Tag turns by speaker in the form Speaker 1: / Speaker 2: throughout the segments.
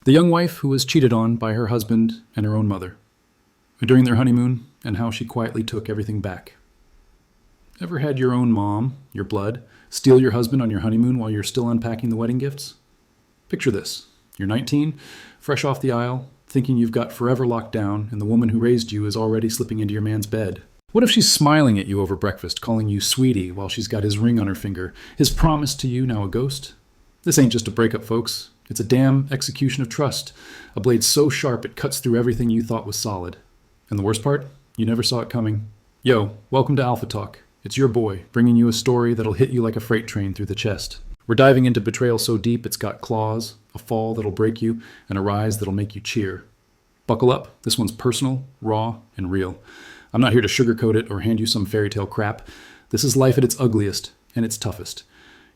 Speaker 1: The young wife who was cheated on by her husband and her own mother. During their honeymoon, and how she quietly took everything back. Ever had your own mom, your blood, steal your husband on your honeymoon while you're still unpacking the wedding gifts? Picture this. You're 19, fresh off the aisle, thinking you've got forever locked down, and the woman who raised you is already slipping into your man's bed. What if she's smiling at you over breakfast, calling you sweetie while she's got his ring on her finger, his promise to you now a ghost? This ain't just a breakup, folks. It's a damn execution of trust, a blade so sharp it cuts through everything you thought was solid. And the worst part? You never saw it coming. Yo, welcome to Alpha Talk. It's your boy, bringing you a story that'll hit you like a freight train through the chest. We're diving into betrayal so deep it's got claws, a fall that'll break you, and a rise that'll make you cheer. Buckle up, this one's personal, raw, and real. I'm not here to sugarcoat it or hand you some fairy tale crap. This is life at its ugliest and its toughest.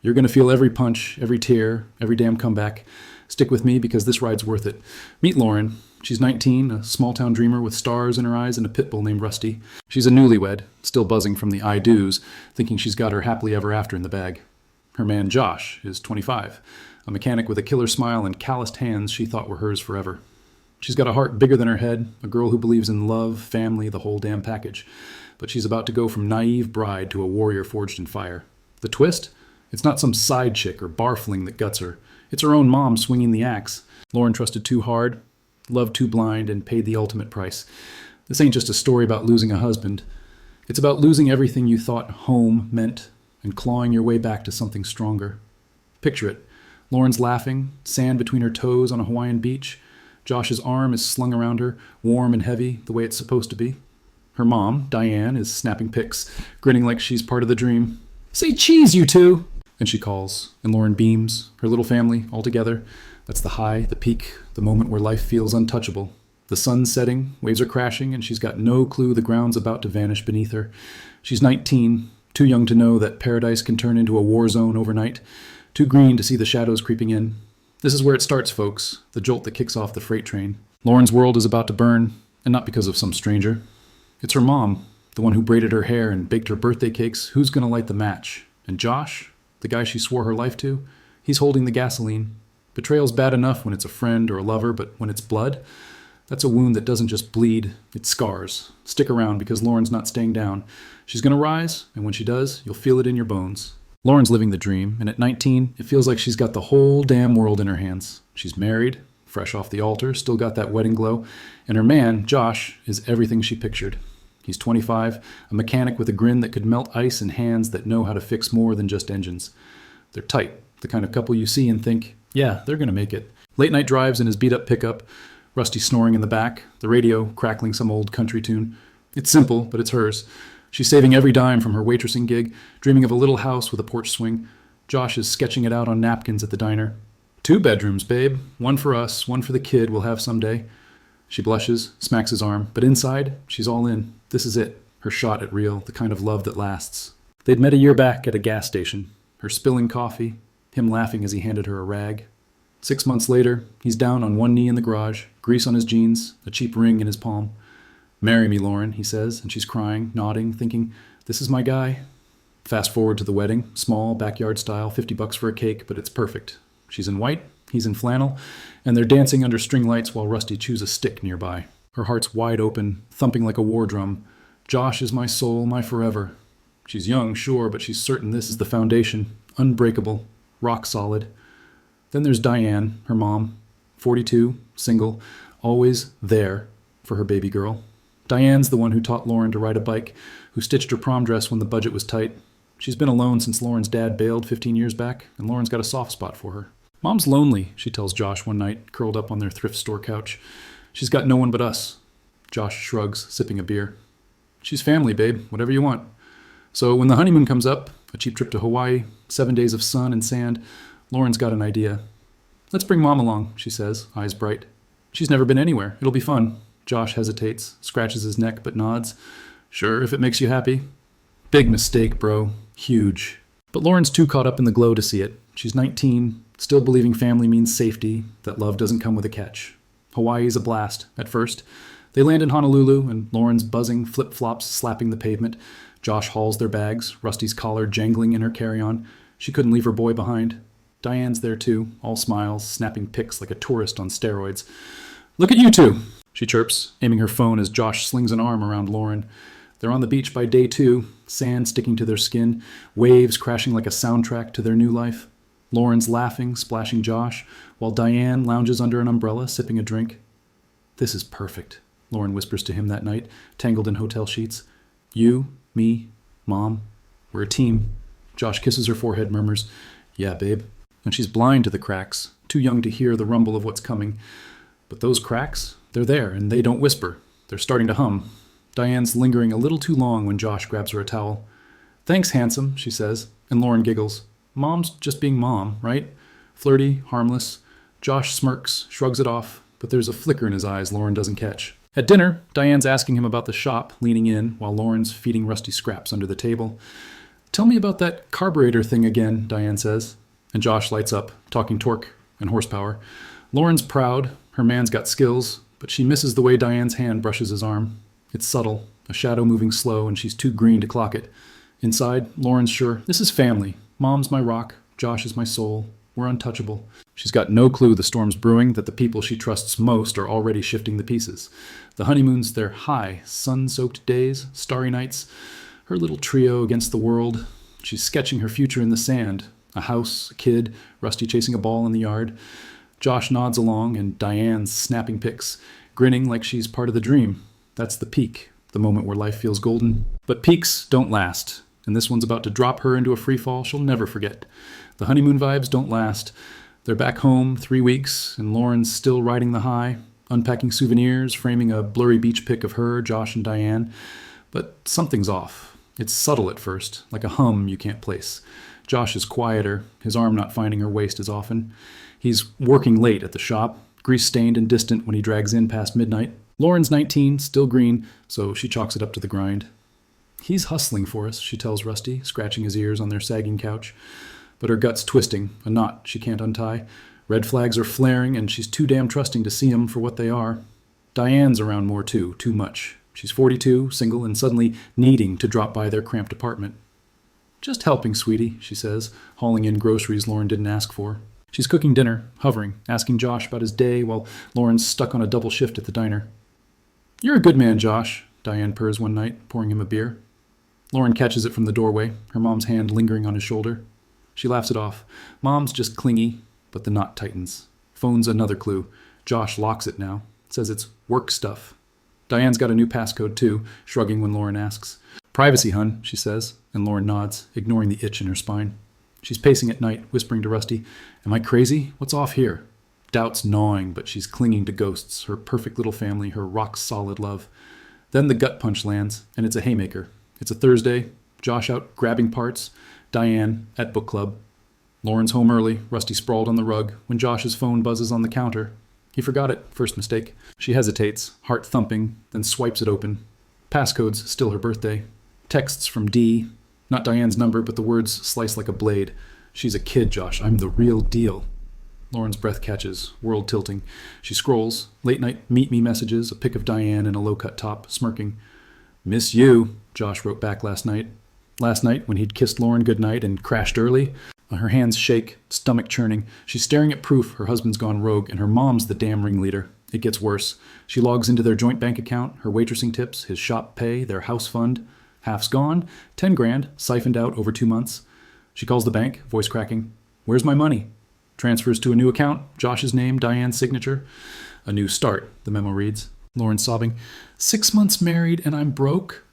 Speaker 1: You're gonna feel every punch, every tear, every damn comeback. Stick with me because this ride's worth it. Meet Lauren. She's 19, a small-town dreamer with stars in her eyes and a pit bull named Rusty. She's a newlywed, still buzzing from the I-do's, thinking she's got her happily ever after in the bag. Her man, Josh, is 25, a mechanic with a killer smile and calloused hands she thought were hers forever. She's got a heart bigger than her head, a girl who believes in love, family, the whole damn package. But she's about to go from naive bride to a warrior forged in fire. The twist? It's not some side chick or barfling that guts her. It's her own mom swinging the axe. Lauren trusted too hard, loved too blind, and paid the ultimate price. This ain't just a story about losing a husband. It's about losing everything you thought home meant and clawing your way back to something stronger. Picture it. Lauren's laughing, sand between her toes on a Hawaiian beach. Josh's arm is slung around her, warm and heavy, the way it's supposed to be. Her mom, Diane, is snapping pics, grinning like she's part of the dream. "Say cheese, you two!" And she calls, and Lauren beams, her little family, all together. That's the high, the peak, the moment where life feels untouchable. The sun's setting, waves are crashing, and she's got no clue the ground's about to vanish beneath her. She's 19, too young to know that paradise can turn into a war zone overnight, too green to see the shadows creeping in. This is where it starts, folks, the jolt that kicks off the freight train. Lauren's world is about to burn, and not because of some stranger. It's her mom, the one who braided her hair and baked her birthday cakes. Who's gonna light the match? And Josh, the guy she swore her life to, he's holding the gasoline. Betrayal's bad enough when it's a friend or a lover, but when it's blood, that's a wound that doesn't just bleed, it scars. Stick around because Lauren's not staying down. She's gonna rise, and when she does, you'll feel it in your bones. Lauren's living the dream, and at 19, it feels like she's got the whole damn world in her hands. She's married, fresh off the altar, still got that wedding glow, and her man, Josh, is everything she pictured. He's 25, a mechanic with a grin that could melt ice and hands that know how to fix more than just engines. They're tight, the kind of couple you see and think, yeah, they're gonna make it. Late night drives in his beat-up pickup, Rusty snoring in the back, the radio crackling some old country tune. It's simple, but it's hers. She's saving every dime from her waitressing gig, dreaming of a little house with a porch swing. Josh is sketching it out on napkins at the diner. 2 bedrooms, babe. One for us, one for the kid we'll have someday. She blushes, smacks his arm, but inside, she's all in. This is it, her shot at real, the kind of love that lasts. They'd met a year back at a gas station, her spilling coffee, him laughing as he handed her a rag. 6 months later, he's down on one knee in the garage, grease on his jeans, a cheap ring in his palm. "Marry me, Lauren," he says, and she's crying, nodding, thinking, this is my guy. Fast forward to the wedding, small, backyard style, $50 for a cake, but it's perfect. She's in white, he's in flannel, and they're dancing under string lights while Rusty chews a stick nearby. Her heart's wide open, thumping like a war drum. Josh is my soul, my forever. She's young, sure, but she's certain this is the foundation, unbreakable, rock solid. Then there's Diane, her mom, 42, single, always there for her baby girl. Diane's the one who taught Lauren to ride a bike, who stitched her prom dress when the budget was tight. She's been alone since Lauren's dad bailed 15 years back, and Lauren's got a soft spot for her. "Mom's lonely," she tells Josh one night, curled up on their thrift store couch. "She's got no one but us." Josh shrugs, sipping a beer. "She's family, babe, whatever you want." So when the honeymoon comes up, a cheap trip to Hawaii, 7 days of sun and sand, Lauren's got an idea. "Let's bring Mom along," she says, eyes bright. "She's never been anywhere. It'll be fun." Josh hesitates, scratches his neck, but nods. "Sure, if it makes you happy." Big mistake, bro. Huge. But Lauren's too caught up in the glow to see it. She's 19, still believing family means safety, that love doesn't come with a catch. Hawaii's a blast, at first. They land in Honolulu, and Lauren's buzzing, flip-flops slapping the pavement. Josh hauls their bags, Rusty's collar jangling in her carry-on. She couldn't leave her boy behind. Diane's there too, all smiles, snapping pics like a tourist on steroids. "Look at you two," she chirps, aiming her phone as Josh slings an arm around Lauren. They're on the beach by day 2, sand sticking to their skin, waves crashing like a soundtrack to their new life. Lauren's laughing, splashing Josh, while Diane lounges under an umbrella, sipping a drink. "This is perfect," Lauren whispers to him that night, tangled in hotel sheets. "You, me, Mom, we're a team." Josh kisses her forehead, murmurs, "Yeah, babe." And she's blind to the cracks, too young to hear the rumble of what's coming. But those cracks, they're there, and they don't whisper. They're starting to hum. Diane's lingering a little too long when Josh grabs her a towel. "Thanks, handsome," she says, and Lauren giggles. Mom's just being mom, right? Flirty, harmless. Josh smirks, shrugs it off, but there's a flicker in his eyes Lauren doesn't catch. At dinner, Diane's asking him about the shop, leaning in, while Lauren's feeding Rusty scraps under the table. "Tell me about that carburetor thing again," Diane says. And Josh lights up, talking torque and horsepower. Lauren's proud, her man's got skills, but she misses the way Diane's hand brushes his arm. It's subtle, a shadow moving slow, and she's too green to clock it. Inside, Lauren's sure, this is family. Mom's my rock, Josh is my soul. We're untouchable. She's got no clue the storm's brewing, that the people she trusts most are already shifting the pieces. The honeymoon's their high, sun-soaked days, starry nights, her little trio against the world. She's sketching her future in the sand. A house, a kid, Rusty chasing a ball in the yard. Josh nods along, and Diane's snapping pics, grinning like she's part of the dream. That's the peak, the moment where life feels golden. But peaks don't last, and this one's about to drop her into a free fall she'll never forget. The honeymoon vibes don't last. They're back home 3 weeks, and Lauren's still riding the high, unpacking souvenirs, framing a blurry beach pic of her, Josh, and Diane. But something's off. It's subtle at first, like a hum you can't place. Josh is quieter, his arm not finding her waist as often. He's working late at the shop, grease-stained and distant when he drags in past midnight. Lauren's 19, still green, so she chalks it up to the grind. "He's hustling for us," she tells Rusty, scratching his ears on their sagging couch. But her gut's twisting, a knot she can't untie. Red flags are flaring, and she's too damn trusting to see them for what they are. Diane's around more too much. She's 42, single, and suddenly needing to drop by their cramped apartment. "Just helping, sweetie," she says, hauling in groceries Lauren didn't ask for. She's cooking dinner, hovering, asking Josh about his day while Lauren's stuck on a double shift at the diner. "You're a good man, Josh," Diane purrs one night, pouring him a beer. Lauren catches it from the doorway, her mom's hand lingering on his shoulder. She laughs it off. Mom's just clingy, but the knot tightens. Phone's another clue. Josh locks it now. Says it's work stuff. Diane's got a new passcode too, shrugging when Lauren asks. "Privacy, hun," she says, and Lauren nods, ignoring the itch in her spine. She's pacing at night, whispering to Rusty, "Am I crazy? What's off here?" Doubt's gnawing, but she's clinging to ghosts, her perfect little family, her rock-solid love. Then the gut punch lands, and it's a haymaker. It's a Thursday, Josh out grabbing parts, Diane at book club. Lauren's home early, Rusty sprawled on the rug, when Josh's phone buzzes on the counter. He forgot it, first mistake. She hesitates, heart thumping, then swipes it open. Passcode's still her birthday. Texts from D. Not Diane's number, but the words slice like a blade. "She's a kid, Josh. I'm the real deal." Lauren's breath catches, world tilting. She scrolls. Late night meet me messages, a pic of Diane in a low-cut top, smirking. "Miss you," Josh wrote back last night. Last night, when he'd kissed Lauren goodnight and crashed early. Her hands shake, stomach churning. She's staring at proof her husband's gone rogue, and her mom's the damn ringleader. It gets worse. She logs into their joint bank account, her waitressing tips, his shop pay, their house fund. Half's gone, 10 grand, siphoned out over 2 months. She calls the bank, voice cracking. "Where's my money?" Transfers to a new account, Josh's name, Diane's signature. "A new start," the memo reads. Lauren sobbing, 6 months married and I'm broke?"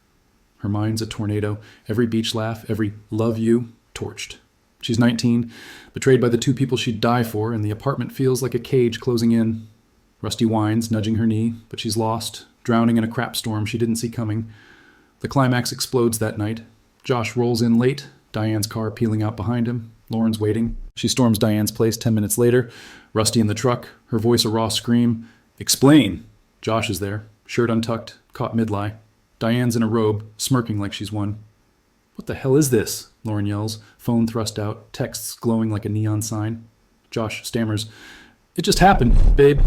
Speaker 1: Her mind's a tornado, every beach laugh, every love you, torched. She's 19, betrayed by the 2 people she'd die for, and the apartment feels like a cage closing in. Rusty whines, nudging her knee, but she's lost, drowning in a crap storm she didn't see coming. The climax explodes that night. Josh rolls in late, Diane's car peeling out behind him. Lauren's waiting. She storms Diane's place 10 minutes later. Rusty in the truck, her voice a raw scream. "Explain!" Josh is there, shirt untucked, caught mid-lie. Diane's in a robe, smirking like she's won. "What the hell is this?" Lauren yells, phone thrust out, texts glowing like a neon sign. Josh stammers, "It just happened, babe."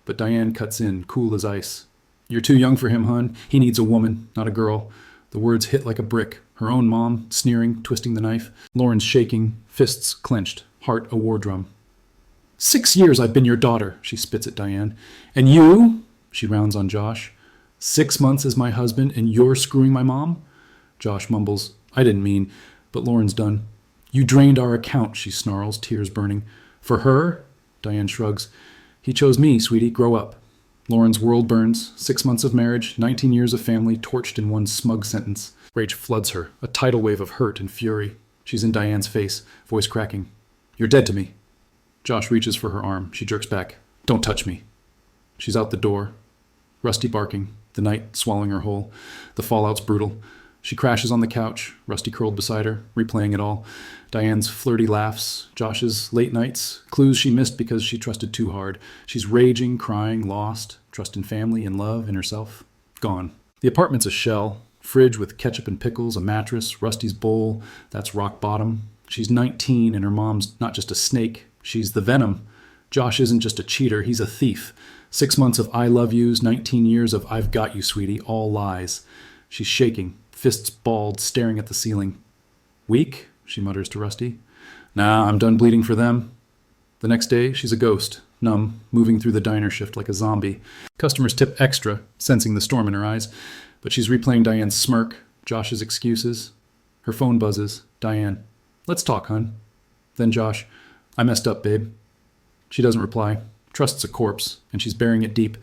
Speaker 1: But Diane cuts in, cool as ice. "You're too young for him, hun. He needs a woman, not a girl." The words hit like a brick. Her own mom, sneering, twisting the knife. Lauren's shaking, fists clenched. heart a war drum. 6 years I've been your daughter, she spits at Diane. And you, she rounds on Josh. 6 months as my husband and you're screwing my mom? Josh mumbles, I didn't mean, but Lauren's done. You drained our account, she snarls, tears burning. For her? Diane shrugs. He chose me, sweetie, grow up. Lauren's world burns. 6 months of marriage, 19 years of family, torched in one smug sentence. Rage floods her, a tidal wave of hurt and fury. She's in Diane's face, voice cracking. You're dead to me. Josh reaches for her arm. She jerks back. Don't touch me. She's out the door. Rusty barking. The night swallowing her whole. The fallout's brutal. She crashes on the couch, Rusty curled beside her, replaying it all. Diane's flirty laughs, Josh's late nights, clues she missed because she trusted too hard. She's raging, crying, lost, trust in family, in love, in herself. Gone. The apartment's a shell. Fridge with ketchup and pickles, a mattress, Rusty's bowl. That's rock bottom. She's 19 and her mom's not just a snake. She's the venom. Josh isn't just a cheater, he's a thief. 6 months of I love yous, 19 years of I've got you, sweetie, all lies. She's shaking, fists balled, staring at the ceiling. Weak? She mutters to Rusty. Nah, I'm done bleeding for them. The next day, she's a ghost, numb, moving through the diner shift like a zombie. Customers tip extra, sensing the storm in her eyes. But she's replaying Diane's smirk, Josh's excuses. Her phone buzzes. Diane. Let's talk, hun. Then Josh. I messed up, babe. She doesn't reply. Trust's a corpse, and she's burying it deep.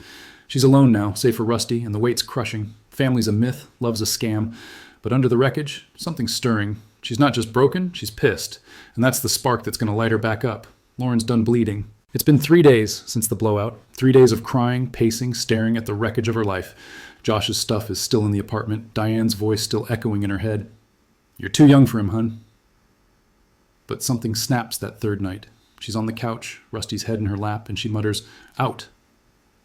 Speaker 1: She's alone now, save for Rusty, and the weight's crushing. Family's a myth, love's a scam. But under the wreckage, something's stirring. She's not just broken, she's pissed. And that's the spark that's going to light her back up. Lauren's done bleeding. It's been 3 days since the blowout. 3 days of crying, pacing, staring at the wreckage of her life. Josh's stuff is still in the apartment, Diane's voice still echoing in her head. You're too young for him, hun. But something snaps that third night. She's on the couch, Rusty's head in her lap, and she mutters, out.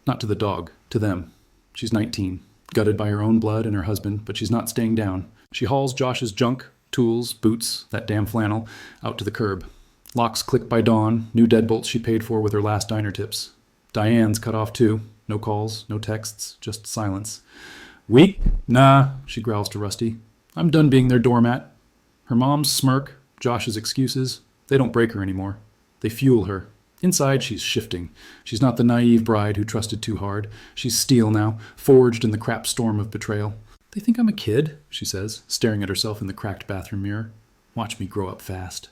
Speaker 1: Not to the dog, to them. She's 19, gutted by her own blood and her husband, but she's not staying down. She hauls Josh's junk, tools, boots, that damn flannel, out to the curb. Locks click by dawn, new deadbolts she paid for with her last diner tips. Diane's cut off too. No calls, no texts, just silence. Weak? Nah, she growls to Rusty. I'm done being their doormat. Her mom's smirk, Josh's excuses, they don't break her anymore. They fuel her. Inside, she's shifting. She's not the naive bride who trusted too hard. She's steel now, forged in the crap storm of betrayal. They think I'm a kid, she says, staring at herself in the cracked bathroom mirror. Watch me grow up fast.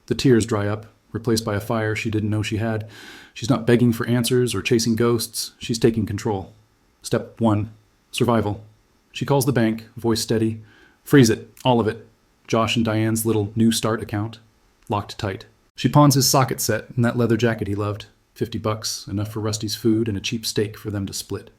Speaker 1: The tears dry up, replaced by a fire she didn't know she had. She's not begging for answers or chasing ghosts. She's taking control. Step 1, survival. She calls the bank, voice steady. Freeze it, all of it. Josh and Diane's little New Start account. Locked tight. She pawns his socket set and that leather jacket he loved. $50, enough for Rusty's food and a cheap steak for them to split.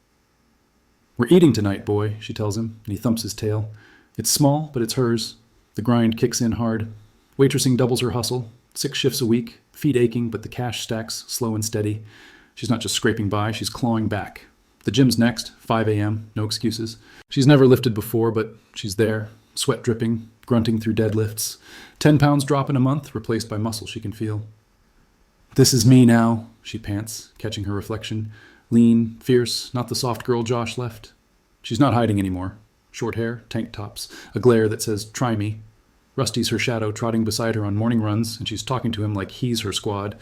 Speaker 1: We're eating tonight, boy, she tells him, and he thumps his tail. It's small, but it's hers. The grind kicks in hard. Waitressing doubles her hustle. 6 shifts a week, feet aching, but the cash stacks slow and steady. She's not just scraping by, she's clawing back. The gym's next, 5 a.m., no excuses. She's never lifted before, but she's there, sweat dripping, grunting through deadlifts. 10 pounds drop in a month, replaced by muscle she can feel. This is me now, she pants, catching her reflection. Lean, fierce, not the soft girl Josh left. She's not hiding anymore. Short hair, tank tops, a glare that says, try me. Rusty's her shadow trotting beside her on morning runs, and she's talking to him like he's her squad.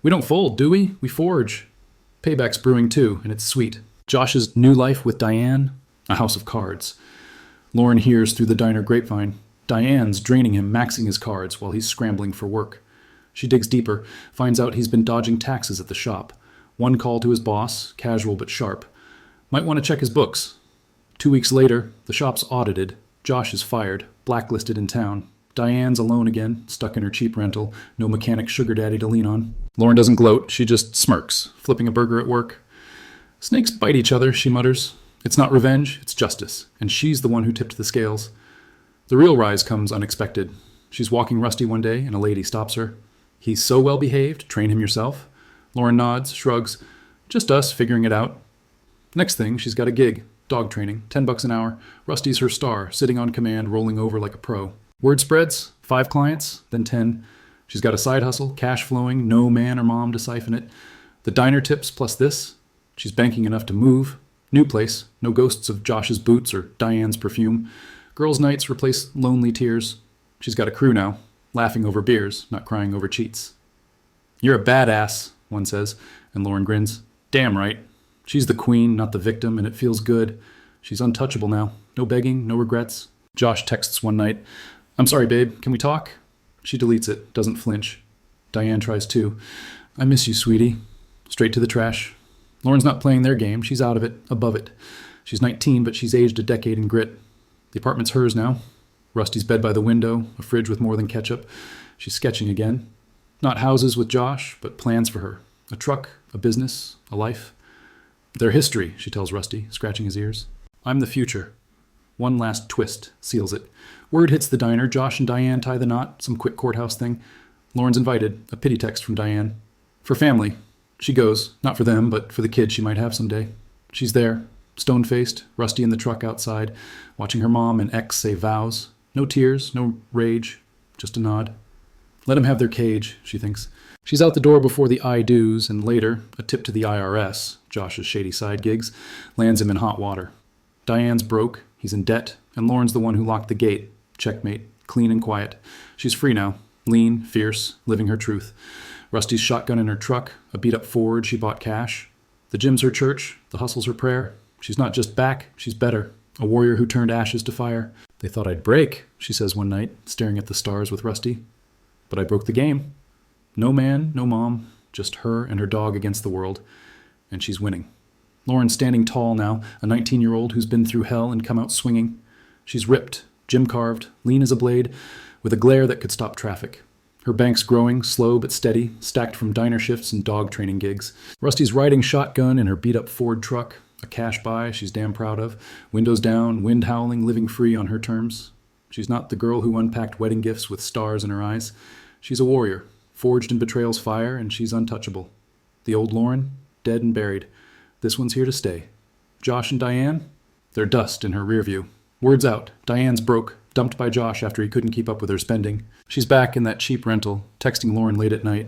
Speaker 1: We don't fold, do we? We forge. Payback's brewing too, and it's sweet. Josh's new life with Diane? A house of cards. Lauren hears through the diner grapevine. Diane's draining him, maxing his cards while he's scrambling for work. She digs deeper, finds out he's been dodging taxes at the shop. One call to his boss, casual but sharp. Might want to check his books. 2 weeks later, the shop's audited. Josh is fired, blacklisted in town. Diane's alone again, stuck in her cheap rental, no mechanic sugar daddy to lean on. Lauren doesn't gloat, she just smirks, flipping a burger at work. Snakes bite each other, she mutters. It's not revenge, it's justice, and she's the one who tipped the scales. The real rise comes unexpected. She's walking Rusty one day, and a lady stops her. He's so well behaved, train him yourself. Lauren nods, shrugs. Just us figuring it out. Next thing, she's got a gig. Dog training, $10 an hour. Rusty's her star, sitting on command, rolling over like a pro. Word spreads, 5 clients, then 10. She's got a side hustle, cash flowing, no man or mom to siphon it. The diner tips plus this. She's banking enough to move. New place, no ghosts of Josh's boots or Diane's perfume. Girls' nights replace lonely tears. She's got a crew now. laughing over beers, not crying over cheats. You're a badass, one says, and Lauren grins. Damn right. She's the queen, not the victim, and it feels good. She's untouchable now. No begging, no regrets. Josh texts one night, I'm sorry, babe, can we talk? She deletes it, doesn't flinch. Diane tries too. I miss you, sweetie. Straight to the trash. Lauren's not playing their game. She's out of it, above it. She's 19, but she's aged a decade in grit. The apartment's hers now. Rusty's bed by the window, a fridge with more than ketchup. She's sketching again. Not houses with Josh, but plans for her. A truck, a business, a life. Their history, she tells Rusty, scratching his ears. I'm the future. One last twist seals it. Word hits the diner. Josh and Diane tie the knot, some quick courthouse thing. Lauren's invited, a pity text from Diane. For family. She goes, not for them, but for the kid she might have someday. She's there, stone-faced, Rusty in the truck outside, watching her mom and ex say vows. No tears, no rage, just a nod. Let them have their cage, she thinks. She's out the door before the I-do's, and later, a tip to the IRS, Josh's shady side gigs, lands him in hot water. Diane's broke, he's in debt, and Lauren's the one who locked the gate. Checkmate, clean and quiet. She's free now, lean, fierce, living her truth. Rusty's shotgun in her truck, a beat-up Ford she bought cash. The gym's her church, the hustle's her prayer. She's not just back, she's better. A warrior who turned ashes to fire. They thought I'd break, she says one night, staring at the stars with Rusty. But I broke the game. No man, no mom, just her and her dog against the world. And she's winning. Lauren's standing tall now, a 19-year-old who's been through hell and come out swinging. She's ripped, gym-carved, lean as a blade, with a glare that could stop traffic. Her bank's growing, slow but steady, stacked from diner shifts and dog training gigs. Rusty's riding shotgun in her beat-up Ford truck, a cash buy she's damn proud of, windows down, wind howling, living free on her terms. She's not the girl who unpacked wedding gifts with stars in her eyes. She's a warrior, forged in betrayal's fire, and she's untouchable. The old Lauren, dead and buried. This one's here to stay. Josh and Diane? They're dust in her rear view. Word's out. Diane's broke, dumped by Josh after he couldn't keep up with her spending. She's back in that cheap rental, texting Lauren late at night.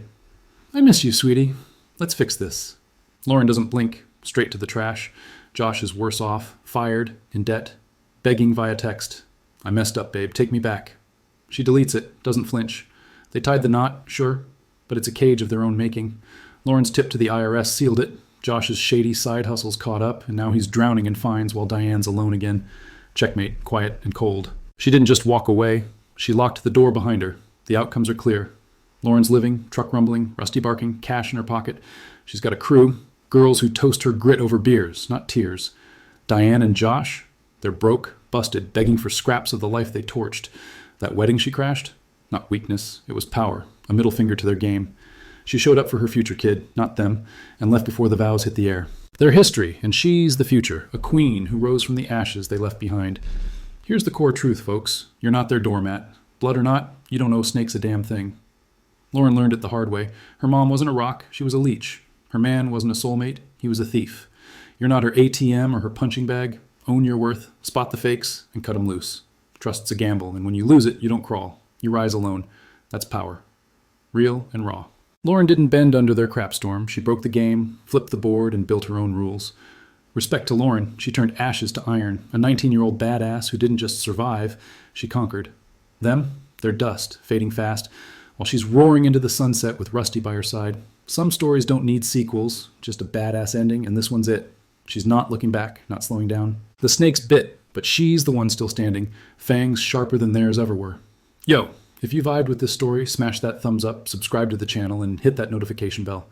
Speaker 1: I miss you, sweetie. Let's fix this. Lauren doesn't blink, straight to the trash. Josh is worse off, fired, in debt, begging via text. I messed up, babe. Take me back. She deletes it, doesn't flinch. They tied the knot, sure, but it's a cage of their own making. Lauren's tip to the IRS sealed it. Josh's shady side hustle's caught up, and now he's drowning in fines while Diane's alone again. Checkmate, quiet and cold. She didn't just walk away. She locked the door behind her. The outcomes are clear. Lauren's living, truck rumbling, Rusty barking, cash in her pocket. She's got a crew, girls who toast her grit over beers, not tears. Diane and Josh, they're broke, busted, begging for scraps of the life they torched. That wedding she crashed? Not weakness, it was power, a middle finger to their game. She showed up for her future kid, not them, and left before the vows hit the air. Their history, and she's the future, a queen who rose from the ashes they left behind. Here's the core truth, folks. You're not their doormat. Blood or not, you don't owe snakes a damn thing. Lauren learned it the hard way. Her mom wasn't a rock, she was a leech. Her man wasn't a soulmate, he was a thief. You're not her ATM or her punching bag. Own your worth, spot the fakes, and cut them loose. Trust's a gamble, and when you lose it, you don't crawl. You rise alone. That's power. Real and raw. Lauren didn't bend under their crapstorm. She broke the game, flipped the board, and built her own rules. Respect to Lauren, she turned ashes to iron. A 19-year-old badass who didn't just survive, she conquered. Them, they're dust, fading fast, while she's roaring into the sunset with Rusty by her side. Some stories don't need sequels, just a badass ending, and this one's it. She's not looking back, not slowing down. The snakes bit, but she's the one still standing, fangs sharper than theirs ever were. Yo, if you vibed with this story, smash that thumbs up, subscribe to the channel, and hit that notification bell.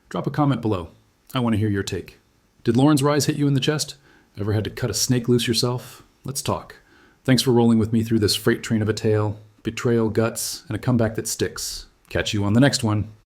Speaker 1: Drop a comment below. I want to hear your take. Did Lauren's rise hit you in the chest? Ever had to cut a snake loose yourself? Let's talk. Thanks for rolling with me through this freight train of a tale, betrayal, guts, and a comeback that sticks. Catch you on the next one.